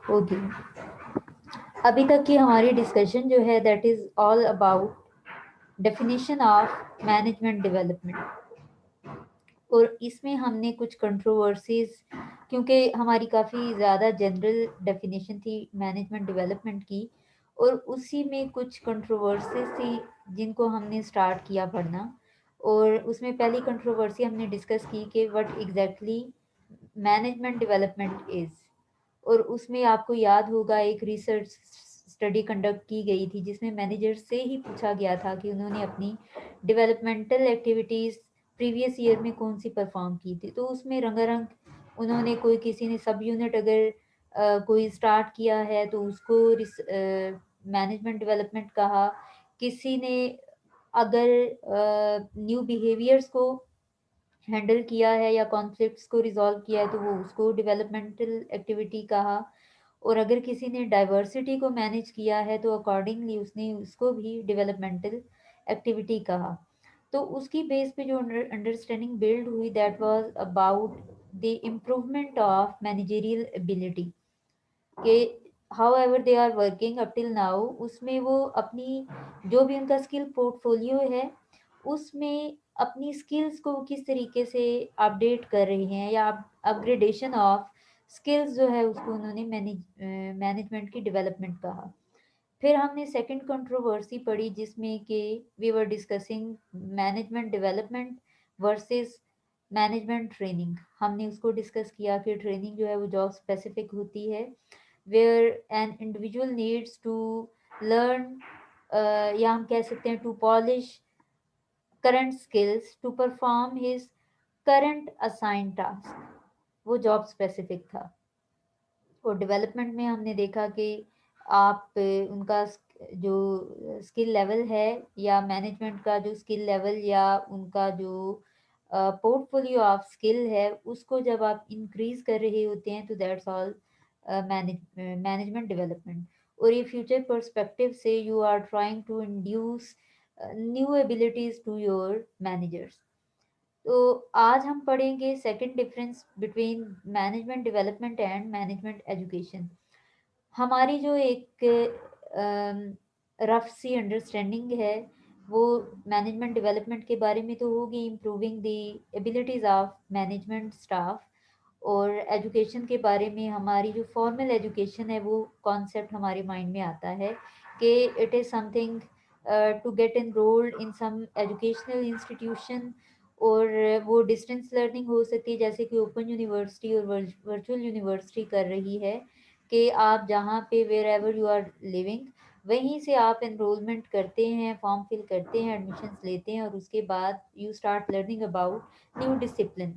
Okay, अभी तक की हमारी डिस्कशन जो है that is all about definition of management development. और इसमें हमने कुछ कंट्रोवर्सीज, क्योंकि हमारी काफ़ी ज़्यादा जनरल डेफिनेशन थी मैनेजमेंट डेवलपमेंट की, और उसी में कुछ कंट्रोवर्सीज थी जिनको हमने स्टार्ट किया पढ़ना। और उसमें पहली कंट्रोवर्सी हमने डिस्कस की कि what exactly management development is. और उसमें आपको याद होगा एक रिसर्च स्टडी कंडक्ट की गई थी जिसमें मैनेजर से ही पूछा गया था कि उन्होंने अपनी डेवलपमेंटल एक्टिविटीज़ प्रीवियस ईयर में कौन सी परफॉर्म की थी। तो उसमें रंगारंग उन्होंने, कोई किसी ने सब यूनिट अगर कोई स्टार्ट किया है तो उसको मैनेजमेंट डेवलपमेंट कहा। किसी ने अगर न्यू बिहेवियर्स को हैंडल किया है या कॉन्फ्लिक्ट्स को रिजॉल्व किया है तो वो उसको डेवलपमेंटल एक्टिविटी कहा। और अगर किसी ने डाइवर्सिटी को मैनेज किया है तो अकॉर्डिंगली उसने उसको भी डेवलपमेंटल एक्टिविटी कहा। तो उसकी बेस पे जो अंडरस्टैंडिंग बिल्ड हुई that was about the improvement of managerial ability कि however they are working up till now, उसमें वो अपनी जो भी उनका स्किल पोर्टफोलियो है उसमें अपनी स्किल्स को किस तरीके से अपडेट कर रहे हैं, या अपग्रेडेशन ऑफ स्किल्स जो है उसको उन्होंने मैनेजमेंट की डेवलपमेंट कहा। फिर हमने सेकंड कंट्रोवर्सी पढ़ी जिसमें कि we were discussing management development versus management training. हमने उसको डिस्कस किया कि ट्रेनिंग जो है वो जॉब स्पेसिफिक होती है, where an individual needs to learn, या हम कह सकते हैं to polish current skills to perform his current assign task. वो जॉब स्पेसिफिक था। और डेवलपमेंट में हमने देखा कि आप उनका जो स्किल लेवल है, या मैनेजमेंट का जो स्किल लेवल या उनका जो पोर्टफोलियो ऑफ स्किल है उसको जब आप इंक्रीज कर रहे होते हैं तो दैट्स ऑल मैनेजमेंट डेवलपमेंट। और ये फ्यूचर पर्सपेक्टिव से you are trying to induce new abilities to your managers. तो आज हम पढ़ेंगे second difference between management development and management education. हमारी जो एक रफ सी अंडरस्टैंडिंग है वो मैनेजमेंट डेवलपमेंट के बारे में तो होगी, improving the abilities of management staff. और एजुकेशन के बारे में हमारी जो फॉर्मल एजुकेशन है वो कॉन्सेप्ट हमारे माइंड में आता है कि it is something to get enrolled in some educational institution. और वो डिस्टेंस लर्निंग हो सकती है जैसे कि ओपन यूनिवर्सिटी और वर्चुअल यूनिवर्सिटी कर रही है, कि आप जहाँ पे wherever you are living वहीं से आप एनरोलमेंट करते हैं, फॉर्म फिल करते हैं, एडमिशन्स लेते हैं और उसके बाद you start learning about new discipline.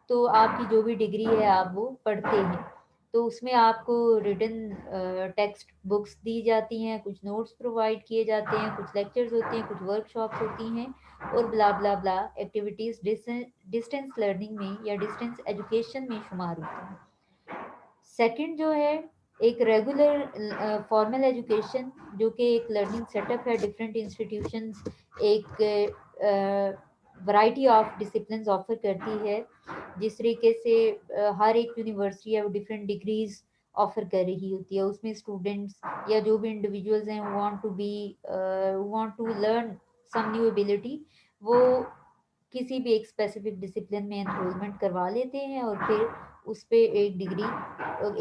तो आपकी जो भी डिग्री है आप वो पढ़ते हैं। तो उसमें आपको रिटन टेक्स्ट बुक्स दी जाती हैं, कुछ नोट्स प्रोवाइड किए जाते हैं, कुछ लेक्चर्स होते हैं, कुछ वर्कशॉप्स होती हैं, और ब्ला ब्ला ब्ला एक्टिविटीज़ डिस्टेंस लर्निंग में या डिस्टेंस एजुकेशन में शुमार होती हैं। सेकंड जो है एक रेगुलर फॉर्मल एजुकेशन, जो कि एक लर्निंग सेटअप है, डिफरेंट इंस्टीट्यूशंस एक वैरायटी ऑफ डिसिप्लिन्स ऑफर करती है। जिस तरीके से हर एक यूनिवर्सिटी है वो डिफरेंट डिग्रीज ऑफर कर रही होती है, उसमें स्टूडेंट्स या जो भी इंडिविजुअल्स हैं want to learn some new ability, वो किसी भी एक स्पेसिफिक डिसिप्लिन में एनरोलमेंट करवा लेते हैं और फिर उस पे एक डिग्री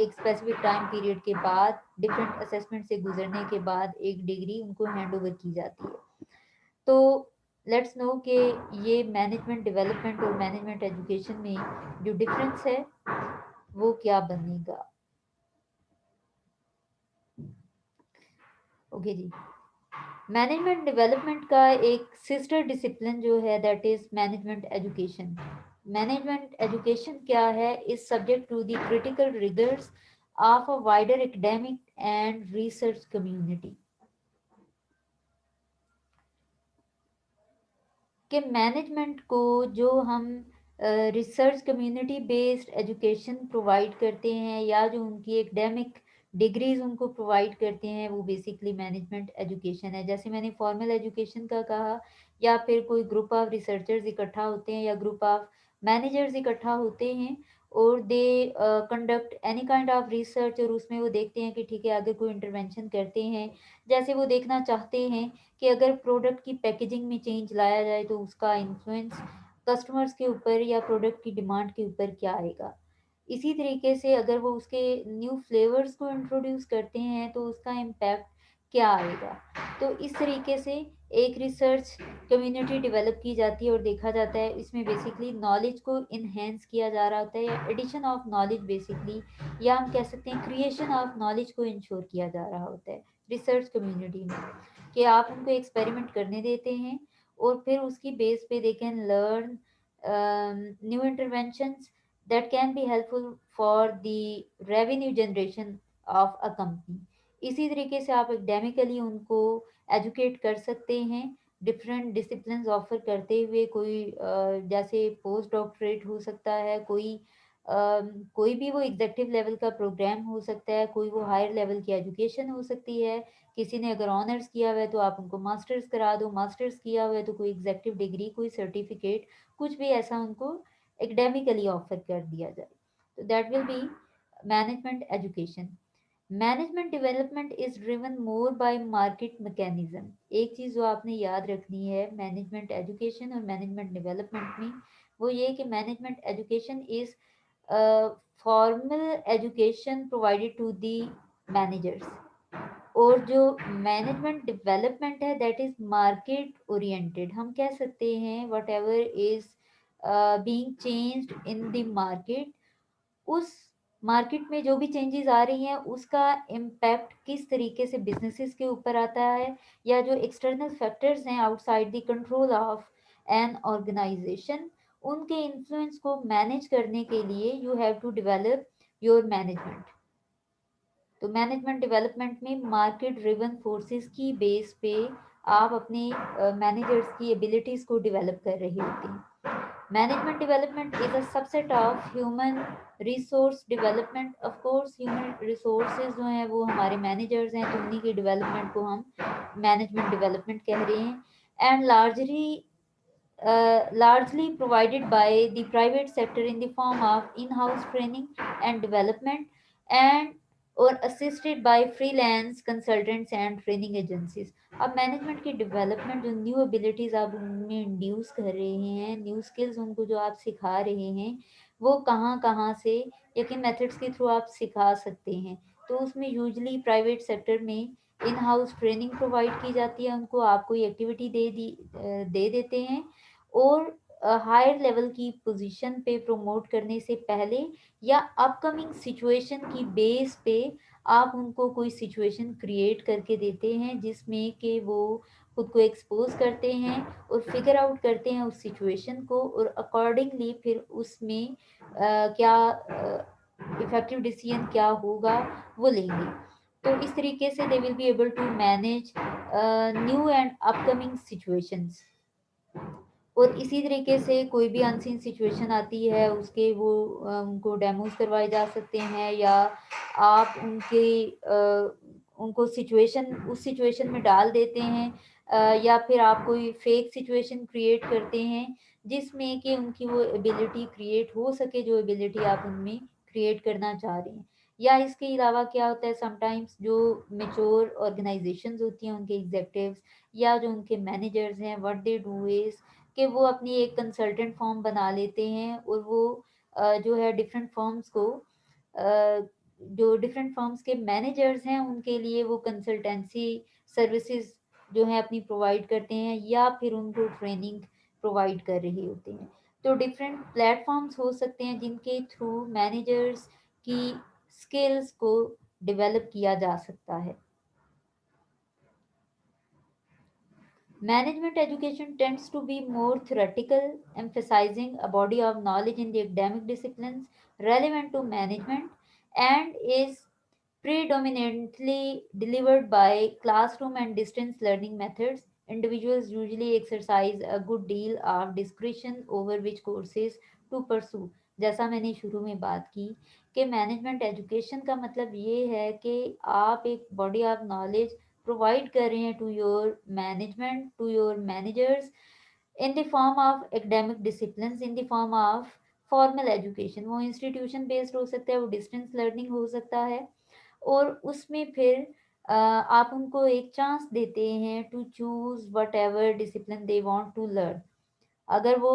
एक स्पेसिफिक टाइम पीरियड के बाद डिफरेंट असेसमेंट से गुजरने के बाद एक डिग्री उनको हैंड ओवर की जाती है। तो लेट्स नो कि ये मैनेजमेंट डेवलपमेंट और मैनेजमेंट एजुकेशन में जो डिफरेंस है वो क्या बनेगा। ओके जी, मैनेजमेंट डेवलपमेंट का एक सिस्टर डिसिप्लिन जो है that is management education. Management education क्या है, is subject to the critical rigours of a wider academic and research community. कि मैनेजमेंट को जो हम research community based education provide करते हैं या जो उनकी एकेडमिक डिग्रीज उनको प्रोवाइड करते हैं वो बेसिकली मैनेजमेंट एजुकेशन है। जैसे मैंने फॉर्मल एजुकेशन का कहा, या फिर कोई ग्रुप ऑफ रिसर्चर्स इकट्ठा होते हैं या ग्रुप ऑफ मैनेजर्स इकट्ठा होते हैं और they conduct any kind of research, और उसमें वो देखते हैं कि ठीक है अगर कोई इंटरवेंशन करते हैं, जैसे वो देखना चाहते हैं कि अगर प्रोडक्ट की पैकेजिंग में चेंज लाया जाए तो उसका इन्फ्लुएंस कस्टमर्स के ऊपर या प्रोडक्ट की डिमांड के ऊपर क्या आएगा। इसी तरीके से अगर वो उसके न्यू फ्लेवर्स को इंट्रोड्यूस करते हैं तो उसका इम्पैक्ट क्या आएगा। तो इस तरीके से एक रिसर्च कम्युनिटी डेवलप की जाती है और देखा जाता है इसमें बेसिकली नॉलेज को इन्हेंस किया जा रहा होता है, या एडिशन ऑफ नॉलेज बेसिकली, या हम कह सकते हैं क्रिएशन ऑफ नॉलेज को इंश्योर किया जा रहा होता है रिसर्च कम्युनिटी में, कि आप उनको एक्सपेरिमेंट करने देते हैं और फिर उसकी बेस पे they can learn new interventions that can be helpful for the revenue generation of a company। इसी तरीके से आप एकेडमिकली उनको एजुकेट कर सकते हैं डिफरेंट डिसिप्लिन ऑफर करते हुए, कोई जैसे पोस्ट डॉक्टरेट हो सकता है, कोई भी वो एग्जेक्टिव लेवल का प्रोग्राम हो सकता है, कोई वो हायर लेवल की एजुकेशन हो सकती है। किसी ने अगर ऑनर्स किया हुआ है तो आप उनको मास्टर्स करा दो, मास्टर्स किया हुआ है तो कोई एग्जेक्टिव डिग्री, कोई सर्टिफिकेट, कुछ भी ऐसा उनको academically ऑफर कर दिया जाए। तो that will be management education. Management development is driven more by market mechanism. एक चीज़ जो आपने याद रखनी है मैनेजमेंट एजुकेशन और मैनेजमेंट डेवलपमेंट में, वो ये कि management education is formal education provided to the managers, और जो मैनेजमेंट डेवलपमेंट है दैट इज मार्केट ओरिएंटेड। हम कह सकते हैं whatever is being changed in the market, उस मार्केट में जो भी चेंजेस आ रही हैं उसका इम्पैक्ट किस तरीके से बिजनेसेस के ऊपर आता है, या जो एक्सटर्नल फैक्टर्स हैं outside the control of an organisation, उनके इन्फ्लुएंस को मैनेज करने के लिए you have to develop your management. तो मैनेजमेंट डेवलपमेंट में मार्केट ड्रिवन फोर्सेस की बेस पे आप अपने मैनेजर्स की एबिलिटीज़ को डेवलप कर रहे होते हैं। Management development is a subset of human resource development. Of course human resources जो हैं वो हमारे मैनेजर्स हैं, तो उन्हीं के डेवलपमेंट को हम मैनेजमेंट डेवलपमेंट कह रहे हैं। And largely provided by the private sector in the form of in-house training and development, and or assisted by freelance consultants and training agencies। अब मैनेजमेंट की डेवलपमेंट, जो न्यू एबिलिटीज़ आप उनमें इंड्यूस कर रहे हैं, न्यू स्किल्स उनको जो आप सिखा रहे हैं, वो कहाँ कहाँ से या किन मेथड्स के थ्रू आप सिखा सकते हैं। तो उसमें यूजली प्राइवेट सेक्टर में इन हाउस ट्रेनिंग प्रोवाइड की जाती है उनको, आप कोई एक्टिविटी दे देते हैं, और हायर लेवल की पोजीशन पे प्रमोट करने से पहले या अपकमिंग सिचुएशन की बेस पे आप उनको कोई सिचुएशन क्रिएट करके देते हैं जिसमें कि वो खुद को एक्सपोज करते हैं और फिगर आउट करते हैं उस सिचुएशन को, और अकॉर्डिंगली फिर उसमें क्या इफेक्टिव डिसीजन क्या होगा वो लेंगे। तो इस तरीके से they will be able to manage new and upcoming situations. और इसी तरीके से कोई भी अनसीन सिचुएशन आती है उसके वो उनको डेमोज करवाए जा सकते हैं, या आप उनको सिचुएशन उस सिचुएशन में डाल देते हैं, या फिर आप कोई फेक सिचुएशन क्रिएट करते हैं जिसमें कि उनकी वो एबिलिटी क्रिएट हो सके जो एबिलिटी आप उनमें क्रिएट करना चाह रहे हैं। या इसके अलावा क्या होता है, समटाइम्स जो मेच्योर ऑर्गेनाइजेशंस होती हैं उनके एग्जेक्टिव्स या जो उनके मैनेजर्स हैं, व्हाट दे डू इज कि वो अपनी एक कंसल्टेंट फॉर्म बना लेते हैं, और वो जो है डिफरेंट फॉर्म्स को जो डिफरेंट फॉर्म्स के मैनेजर्स हैं उनके लिए वो कंसल्टेंसी सर्विसेज जो है अपनी प्रोवाइड करते हैं, या फिर उनको ट्रेनिंग प्रोवाइड कर रहे होते हैं। तो डिफरेंट प्लेटफॉर्म्स हो सकते हैं जिनके थ्रू मैनेजर्स की स्किल्स को डेवलप किया जा सकता है। Management education tends to be more theoretical, emphasizing a body of knowledge in the academic disciplines relevant to management, and is predominantly delivered by classroom and distance learning methods. Individuals usually exercise a good deal of discretion over which courses to pursue। जैसा मैंने शुरू में बात की कि management education का मतलब ये है कि आप एक बॉडी ऑफ नॉलेज प्रोवाइड कर रहे हैं to your management, to your managers, in the form of academic disciplines, in the form of formal education, वो इंस्टीट्यूशन बेस्ड हो सकता है, वो डिस्टेंस लर्निंग हो सकता है, और उसमें फिर आप उनको एक चांस देते हैं to choose whatever discipline they want to learn. अगर वो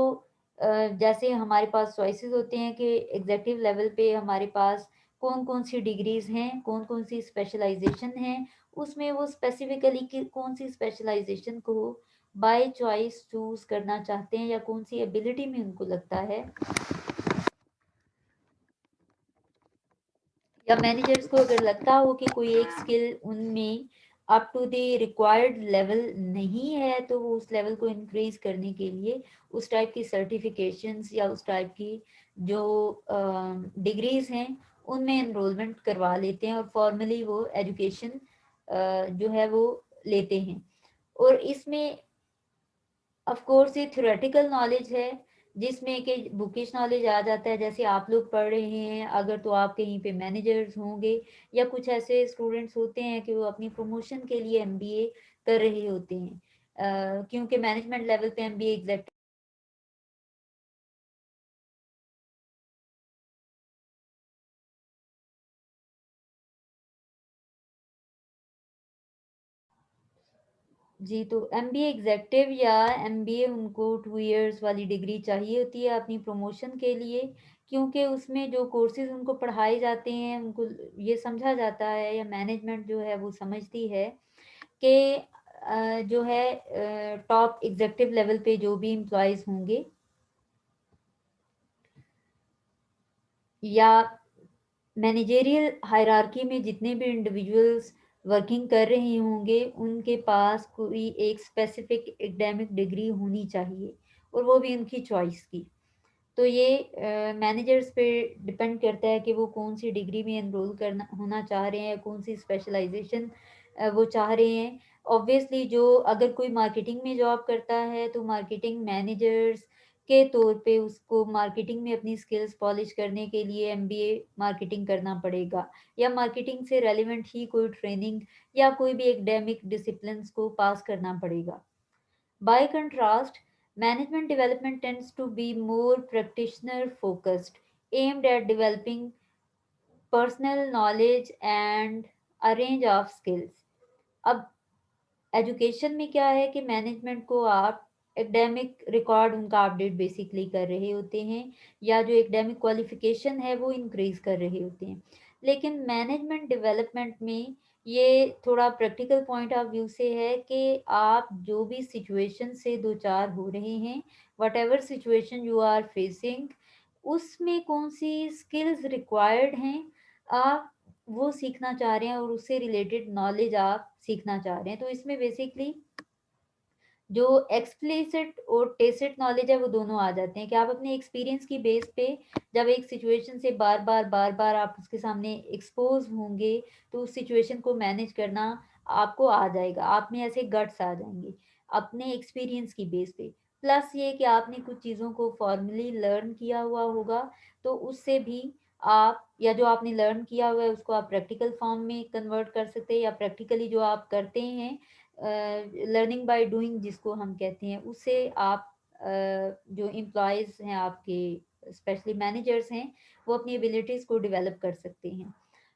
जैसे हमारे पास चॉइसेस होते हैं कि एग्जेक्टिव लेवल पे हमारे पास कौन कौन सी डिग्रीज हैं, कौन कौन सी स्पेशलाइजेशन है, उसमें वो स्पेसिफिकली कि कौन सी स्पेशलाइजेशन को बाय चॉइस चूज करना चाहते हैं, या कौन सी एबिलिटी में उनको लगता है, या मैनेजर्स को अगर लगता हो कि कोई एक स्किल उनमें up to the required level नहीं है, तो वो उस लेवल को इंक्रीज करने के लिए उस टाइप की सर्टिफिकेशंस या उस टाइप की जो डिग्रीज हैं उनमें एनरोलमेंट करवा लेते हैं, और फॉर्मली वो एजुकेशन जो है वो लेते हैं। और इसमें ऑफ कोर्स ये थ्योरेटिकल नॉलेज है, जिसमें कि बुकिश नॉलेज आ जाता है, जैसे आप लोग पढ़ रहे हैं, अगर तो आप कहीं पे मैनेजर्स होंगे, या कुछ ऐसे स्टूडेंट्स होते हैं कि वो अपनी प्रमोशन के लिए एमबीए कर रहे होते हैं, क्योंकि मैनेजमेंट लेवल पे एमबीए एग्जैक्ट। जी, तो एमबीए एग्जेक्टिव या एमबीए उनको 2 इयर्स वाली डिग्री चाहिए होती है अपनी प्रमोशन के लिए, क्योंकि उसमें जो कोर्सेज उनको पढ़ाए जाते हैं, उनको ये समझा जाता है, या मैनेजमेंट जो है वो समझती है कि जो है टॉप एग्जेक्टिव लेवल पे जो भी एम्प्लॉयज़ होंगे, या मैनेजेरियल हायरार्की में जितने भी इंडिविजुअल्स वर्किंग कर रहे होंगे, उनके पास कोई एक स्पेसिफिक एकेडमिक डिग्री होनी चाहिए, और वो भी उनकी चॉइस की। तो ये मैनेजर्स पे डिपेंड करता है कि वो कौन सी डिग्री में एनरोल करना होना चाह रहे हैं, कौन सी स्पेशलाइजेशन वो चाह रहे हैं। ऑब्वियसली जो अगर कोई मार्केटिंग में जॉब करता है, तो मार्केटिंग मैनेजर्स के तौर पे उसको मार्केटिंग में अपनी स्किल्स पॉलिश करने के लिए एमबीए मार्केटिंग करना पड़ेगा, या मार्केटिंग से रेलिवेंट ही कोई ट्रेनिंग या कोई भी एकेडमिक डिसिप्लिन्स को पास करना पड़ेगा। By contrast, management development tends to be more practitioner focused, aimed at developing personal knowledge and a range of skills. अब एजुकेशन में क्या है कि मैनेजमेंट को आप एकेडमिक रिकॉर्ड उनका अपडेट बेसिकली कर रहे होते हैं, या जो एकेडमिक क्वालिफिकेशन है वो इंक्रीज कर रहे होते हैं। लेकिन मैनेजमेंट डेवलपमेंट में ये थोड़ा प्रैक्टिकल पॉइंट ऑफ व्यू से है कि आप जो भी सिचुएशन से दो चार हो रहे हैं, whatever situation you are facing, उसमें कौन सी स्किल्स रिक्वायर्ड हैं, आप वो सीखना चाह रहे हैं, और उससे रिलेटेड नॉलेज आप सीखना चाह रहे हैं। तो इसमें बेसिकली जो एक्सप्लिसिट और टेसिट नॉलेज है वो दोनों आ जाते हैं, कि आप अपने एक्सपीरियंस की बेस पे जब एक सिचुएशन से बार बार आप उसके सामने एक्सपोज होंगे, तो उस सिचुएशन को मैनेज करना आपको आ जाएगा, आप में ऐसे गट्स आ जाएंगे अपने एक्सपीरियंस की बेस पे। प्लस ये कि आपने कुछ चीज़ों को फॉर्मली लर्न किया हुआ होगा, तो उससे भी आप, या जो आपने लर्न किया हुआ है उसको आप प्रैक्टिकल फॉर्म में कन्वर्ट कर सकते हैं, या प्रैक्टिकली जो आप करते हैं लर्निंग बाय डूइंग जिसको हम कहते हैं, उससे आप जो एम्प्लॉयज़ हैं आपके, स्पेशली मैनेजर्स हैं, वो अपनी एबिलिटीज़ को डेवलप कर सकते हैं।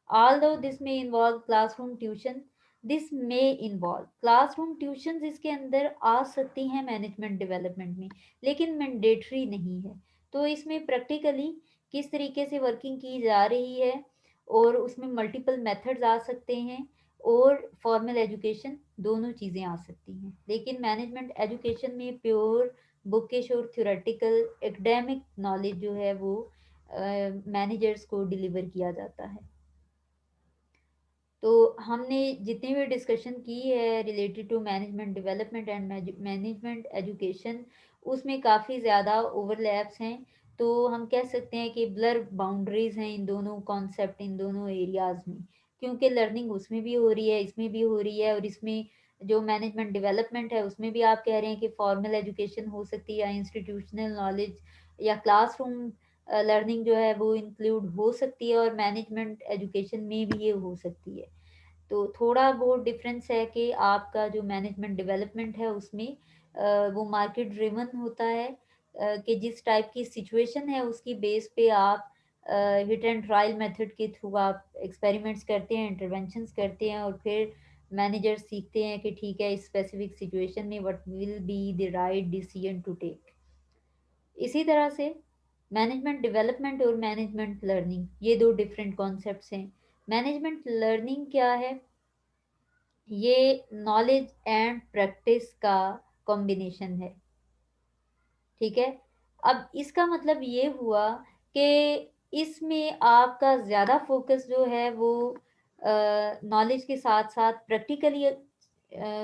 Although this may involve classroom tuition, this may involve classroom tuitions इसके अंदर आ सकती हैं मैनेजमेंट डेवलपमेंट में, लेकिन मैंडेटरी नहीं है। तो इसमें प्रैक्टिकली किस तरीके से वर्किंग की जा रही है, और उसमें मल्टीपल मेथड्स आ सकते हैं, और फॉर्मल एजुकेशन दोनों चीज़ें आ सकती हैं। लेकिन मैनेजमेंट एजुकेशन में प्योर बुकिश और थ्योरेटिकल एकेडमिक नॉलेज जो है वो मैनेजर्स को डिलीवर किया जाता है। तो हमने जितनी भी डिस्कशन की है related to management development and management education, उसमें काफ़ी ज़्यादा ओवरलैप्स हैं। तो हम कह सकते हैं कि ब्लर बाउंड्रीज हैं इन दोनों कॉन्सेप्ट, इन दोनों एरियाज़ में, क्योंकि लर्निंग उसमें भी हो रही है, इसमें भी हो रही है, और इसमें जो मैनेजमेंट डेवलपमेंट है उसमें भी आप कह रहे हैं कि फॉर्मल एजुकेशन हो सकती है, या इंस्टीट्यूशनल नॉलेज, या क्लासरूम लर्निंग जो है वो इंक्लूड हो सकती है, और मैनेजमेंट एजुकेशन में भी ये हो सकती है। तो थोड़ा बहुत डिफरेंस है कि आपका जो मैनेजमेंट डेवलपमेंट है उसमें वो मार्केट ड्रिवन होता है, कि जिस टाइप की सिचुएशन है उसकी बेस पे आप हिट एंड ट्रायल मेथड के थ्रू आप एक्सपेरिमेंट्स करते हैं, इंटरवेंशंस करते हैं, और फिर मैनेजर सीखते हैं कि ठीक है इस स्पेसिफिक सिचुएशन में what will be the right decision to take. इसी तरह से मैनेजमेंट डेवलपमेंट और मैनेजमेंट लर्निंग ये दो डिफरेंट कॉन्सेप्ट्स हैं। मैनेजमेंट लर्निंग क्या है? ये नॉलेज एंड प्रैक्टिस का कॉम्बिनेशन है। ठीक है, अब इसका मतलब ये हुआ कि इसमें आपका ज़्यादा फोकस जो है वो नॉलेज के साथ साथ प्रैक्टिकली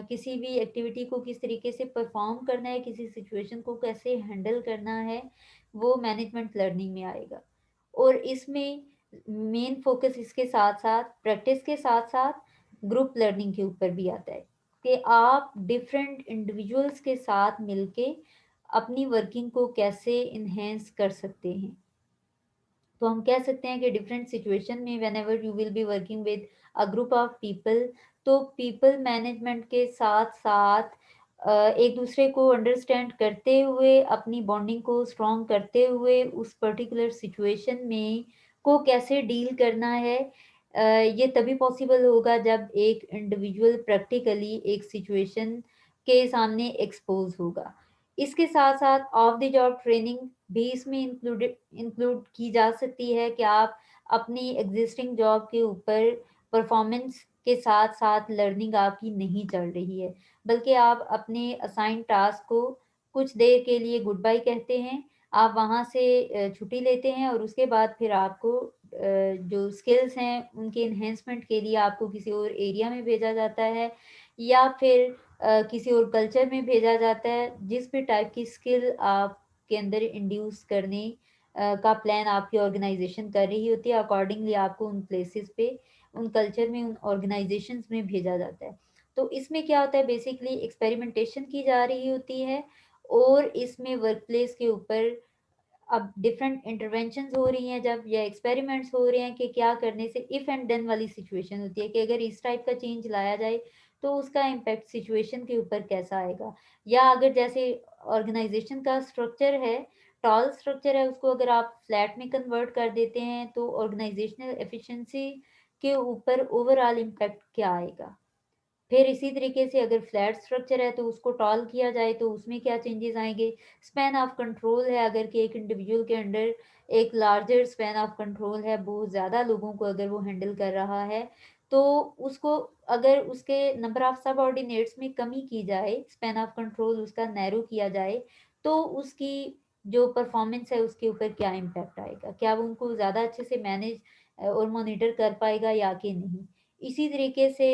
किसी भी एक्टिविटी को किस तरीके से परफॉर्म करना है, किसी सिचुएशन को कैसे हैंडल करना है, वो मैनेजमेंट लर्निंग में आएगा। और इसमें मेन फोकस इसके साथ साथ प्रैक्टिस के साथ साथ ग्रुप लर्निंग के ऊपर भी आता है कि आप डिफरेंट इंडिविजुअल्स के साथ मिलके अपनी वर्किंग को कैसे इन्हेंस कर सकते हैं। तो हम कह सकते हैं कि डिफरेंट सिचुएशन में when ever you will be working with a group of people, तो पीपल मैनेजमेंट के साथ साथ एक दूसरे को अंडरस्टैंड करते हुए अपनी बॉन्डिंग को स्ट्रॉन्ग करते हुए उस पर्टिकुलर सिचुएशन में को कैसे डील करना है, ये तभी पॉसिबल होगा जब एक इंडिविजुअल प्रैक्टिकली एक सिचुएशन के सामने एक्सपोज होगा। इसके साथ साथ ऑफ द जॉब ट्रेनिंग भी इसमें इंक्लूड की जा सकती है कि आप अपनी एग्जिस्टिंग जॉब के ऊपर परफॉर्मेंस के साथ साथ लर्निंग आपकी नहीं चल रही है, बल्कि आप अपने असाइन टास्क को कुछ देर के लिए गुड बाय कहते हैं, आप वहाँ से छुट्टी लेते हैं, और उसके बाद फिर आपको जो स्किल्स हैं उनके इन्हेंसमेंट के लिए आपको किसी और एरिया में भेजा जाता है, या फिर किसी और कल्चर में भेजा जाता है। जिस भी टाइप की स्किल आपके अंदर इंड्यूस करने का प्लान आपकी ऑर्गेनाइजेशन कर रही होती है, अकॉर्डिंगली आपको उन प्लेसेस पे, उन कल्चर में, उन ऑर्गेनाइजेशंस में भेजा जाता है। तो इसमें क्या होता है, बेसिकली एक्सपेरिमेंटेशन की जा रही होती है, और इसमें वर्क प्लेस के ऊपर अब डिफरेंट इंटरवेंशंस हो रही हैं जब, या एक्सपेरिमेंट्स हो रहे हैं कि क्या करने से इफ एंड देन वाली सिचुएशन होती है कि अगर इस टाइप का चेंज लाया जाए तो उसका इम्पैक्ट सिचुएशन के ऊपर कैसा आएगा। या अगर जैसे ऑर्गेनाइजेशन का स्ट्रक्चर है, टॉल स्ट्रक्चर है, उसको अगर आप फ्लैट में कन्वर्ट कर देते हैं तो ऑर्गेनाइजेशनल एफिशिएंसी के ऊपर ओवरऑल इम्पैक्ट क्या आएगा। फिर इसी तरीके से अगर फ्लैट स्ट्रक्चर है तो उसको टॉल किया जाए तो उसमें क्या चेंजेस आएंगे। स्पैन ऑफ कंट्रोल है, अगर कि एक इंडिविजुअल के अंडर एक लार्जर स्पैन ऑफ कंट्रोल है, बहुत ज़्यादा लोगों को अगर वो हैंडल कर रहा है, तो उसको अगर उसके नंबर ऑफ सब ऑर्डिनेट्स में कमी की जाए, स्पैन ऑफ कंट्रोल उसका नैरो किया जाए, तो उसकी जो परफॉर्मेंस है उसके ऊपर क्या इम्पैक्ट आएगा, क्या वो उनको ज़्यादा अच्छे से मैनेज और मॉनिटर कर पाएगा या कि नहीं। इसी तरीके से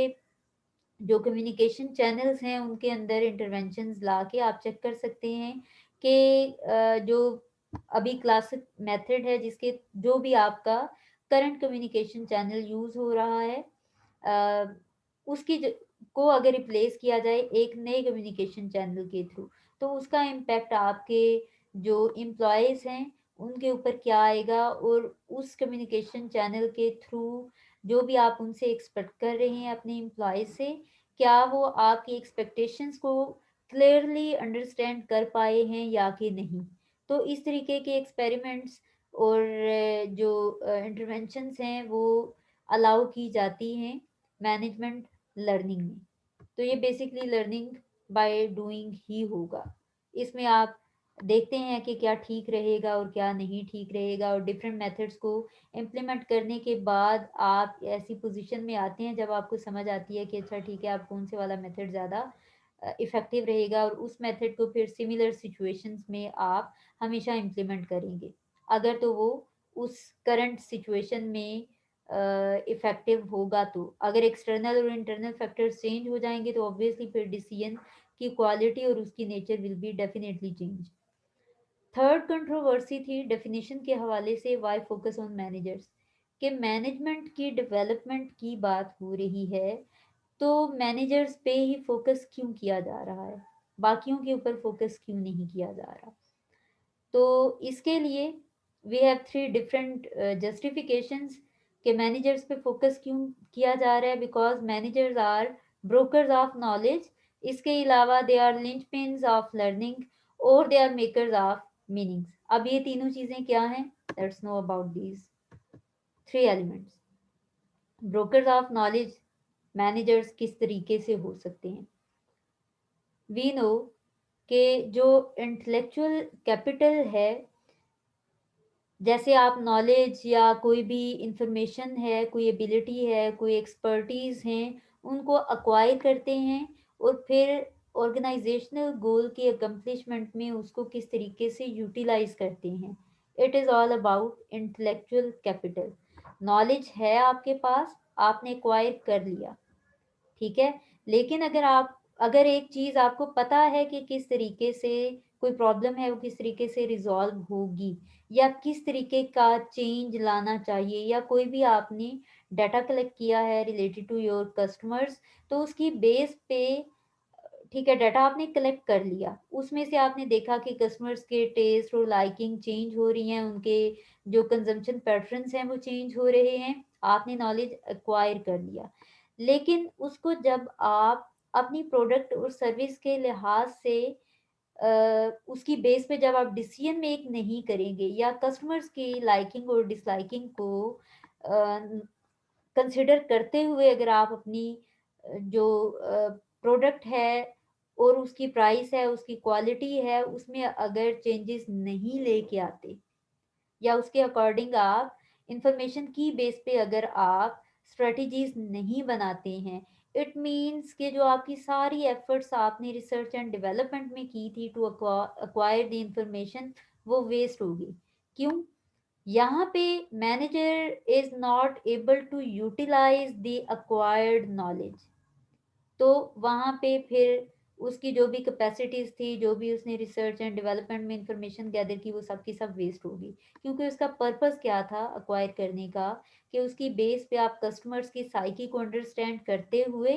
जो कम्युनिकेशन चैनल्स हैं उनके अंदर इंटरवेंशंस ला के आप चेक कर सकते हैं कि जो अभी क्लासिक मेथड है जिसके जो भी आपका करंट कम्युनिकेशन चैनल यूज़ हो रहा है, अ, उसकी को अगर रिप्लेस किया जाए एक नए कम्युनिकेशन चैनल के थ्रू, तो उसका इम्पैक्ट आपके जो एम्प्लॉयज़ हैं उनके ऊपर क्या आएगा, और उस कम्युनिकेशन चैनल के थ्रू जो भी आप उनसे एक्सपेक्ट कर रहे हैं अपने एम्प्लॉयज़ से, क्या वो आपकी एक्सपेक्टेशंस को क्लियरली अंडरस्टैंड कर पाए हैं या कि नहीं। तो इस तरीके के एक्सपेरिमेंट्स और जो इंटरवेंशंस हैं वो अलाउ की जाती हैं मैनेजमेंट लर्निंग में। तो ये basically learning by doing he होगा। इसमें आप देखते हैं कि क्या ठीक रहेगा और क्या नहीं ठीक रहेगा, और डिफरेंट मेथड्स को इम्प्लीमेंट करने के बाद आप ऐसी पोजीशन में आते हैं जब आपको समझ आती है कि अच्छा ठीक है आप कौन से वाला मेथड ज़्यादा इफ़ेक्टिव रहेगा, और उस मेथड को फिर सिमिलर सिचुएशंस में आप हमेशा इम्प्लीमेंट करेंगे, अगर तो वो उस करंट सिचुएशन में इफ़ेक्टिव होगा। तो अगर एक्सटर्नल और इंटरनल फैक्टर्स चेंज हो जाएंगे तो ऑब्वियसली फिर डिसीजन की क्वालिटी और उसकी nature will be definitely change. Third controversy थी डेफिनेशन के हवाले से, वाई फोकस ऑन मैनेजर्स, कि मैनेजमेंट की डेवलपमेंट की बात हो रही है तो मैनेजर्स पे ही फोकस क्यों किया जा रहा है, बाकियों के ऊपर फोकस क्यों नहीं किया जा रहा। तो इसके लिए we have three different justifications कि मैनेजर्स पे फोकस क्यों किया जा रहा है। Because managers are brokers of knowledge, इसके अलावा they are linchpins of learning, और they are makers of meanings. अब ये तीनों चीजें क्या हैं, let's know about these three elements. Brokers of knowledge managers किस तरीके से हो सकते हैं। वी नो कि जो इंटेलेक्चुअल कैपिटल है, जैसे आप नॉलेज या कोई भी इंफॉर्मेशन है, कोई एबिलिटी है, कोई एक्सपर्टीज हैं, उनको अक्वायर करते हैं और फिर ऑर्गेनाइजेशनल गोल के अकम्पलिशमेंट में उसको किस तरीके से यूटिलाइज करते हैं। It is all about intellectual capital. Knowledge है आपके पास, आपने एक्वायर कर लिया, ठीक है। लेकिन अगर एक चीज आपको पता है कि किस तरीके से कोई प्रॉब्लम है वो किस तरीके से रिजॉल्व होगी, या किस तरीके का चेंज लाना चाहिए, या कोई भी आपने डाटा कलेक्ट किया है रिलेटेड टू योर कस्टमर्स, तो उसकी बेस पे, ठीक है, डाटा आपने कलेक्ट कर लिया, उसमें से आपने देखा कि कस्टमर्स के टेस्ट और लाइकिंग चेंज हो रही हैं, उनके जो कंजम्पशन पैटर्न्स हैं वो चेंज हो रहे हैं, आपने नॉलेज एक्वायर कर लिया। लेकिन उसको जब आप अपनी प्रोडक्ट और सर्विस के लिहाज से उसकी बेस पे जब आप डिसीजन मेक नहीं करेंगे, या कस्टमर्स की लाइकिंग और डिसलाइकिंग को कंसिडर करते हुए अगर आप अपनी जो प्रोडक्ट है और उसकी प्राइस है, उसकी क्वालिटी है, उसमें अगर चेंजेस नहीं लेके आते, या उसके अकॉर्डिंग आप इंफॉर्मेशन की बेस पे अगर आप स्ट्रेटजीज नहीं बनाते हैं, इट मीन्स कि जो आपकी सारी एफर्ट्स आपने रिसर्च एंड डेवलपमेंट में की थी टू अक्वायर द इंफॉर्मेशन, वो वेस्ट होगी। क्यों? यहाँ पे manager is not able to utilise the acquired knowledge, तो वहाँ पे फिर उसकी जो भी कैपेसिटीज थी, जो भी उसने रिसर्च एंड डेवलपमेंट में इंफॉर्मेशन गैदर की, वो सब की सब वेस्ट होगी। क्योंकि उसका पर्पस क्या था अक्वायर करने का, कि उसकी बेस पे आप कस्टमर्स की साइकी को अंडरस्टैंड करते हुए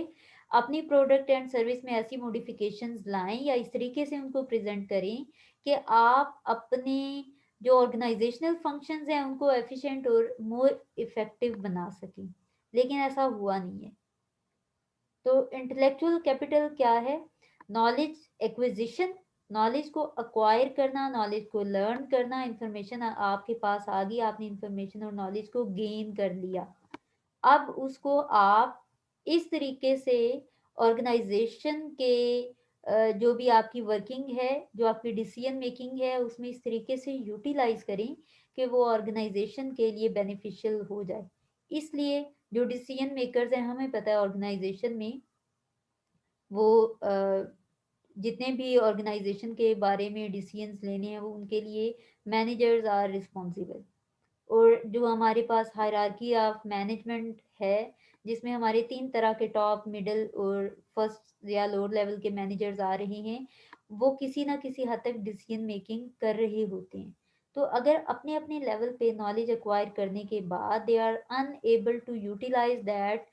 अपनी प्रोडक्ट एंड सर्विस में ऐसी मॉडिफिकेशंस लाएं, या इस तरीके से उनको प्रेजेंट करें कि आप अपने जो ऑर्गेनाइजेशनल फंक्शंस हैं उनको एफिशिएंट और मोर इफेक्टिव बना सकें। लेकिन ऐसा हुआ नहीं है। तो इंटेलेक्चुअल कैपिटल क्या है? नॉलेज एक्विजिशन, नॉलेज को अक्वायर करना, नॉलेज को लर्न करना, इंफॉर्मेशन आपके पास आ गई, आपने इंफॉर्मेशन और नॉलेज को गेन कर लिया। अब उसको आप इस तरीके से ऑर्गेनाइजेशन के जो भी आपकी वर्किंग है, जो आपकी डिसीजन मेकिंग है, उसमें इस तरीके से यूटिलाइज करें कि वो ऑर्गेनाइजेशन के लिए बेनिफिशियल हो जाए। इसलिए जो डिसीजन मेकर्स हैं, हमें पता है ऑर्गेनाइजेशन में वो जितने भी ऑर्गेनाइजेशन के बारे में डिसीजंस लेने हैं, वो उनके लिए मैनेजर्स आर रिस्पॉन्सिबल। और जो हमारे पास हायरार्की ऑफ मैनेजमेंट है, जिसमें हमारे तीन तरह के टॉप, मिडिल और फर्स्ट या लोअर लेवल के मैनेजर्स आ रहे हैं, वो किसी ना किसी हद तक डिसीजन मेकिंग कर रहे होते हैं। तो अगर अपने अपने लेवल पे नॉलेज एक्वायर करने के बाद they are unable to utilise that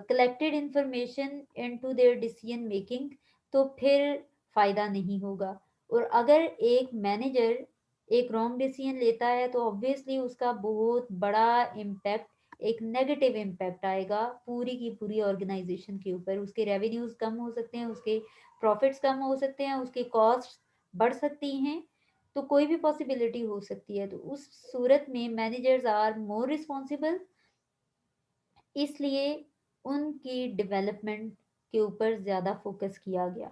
collected information into their decision making, तो फिर फायदा नहीं होगा। और अगर एक मैनेजर एक रॉन्ग डिसीजन लेता है, तो ऑब्वियसली उसका बहुत बड़ा इम्पैक्ट, एक नेगेटिव इम्पैक्ट आएगा पूरी की पूरी ऑर्गेनाइजेशन के ऊपर। उसके रेवेन्यूज कम हो सकते हैं, उसके प्रॉफिट्स कम हो सकते हैं, उसके कॉस्ट बढ़ सकती हैं, तो कोई भी पॉसिबिलिटी हो सकती है। तो उस सूरत में मैनेजर्स आर मोर रिस्पॉन्सिबल, इसलिए उनकी डेवलपमेंट के ऊपर ज़्यादा फोकस किया गया।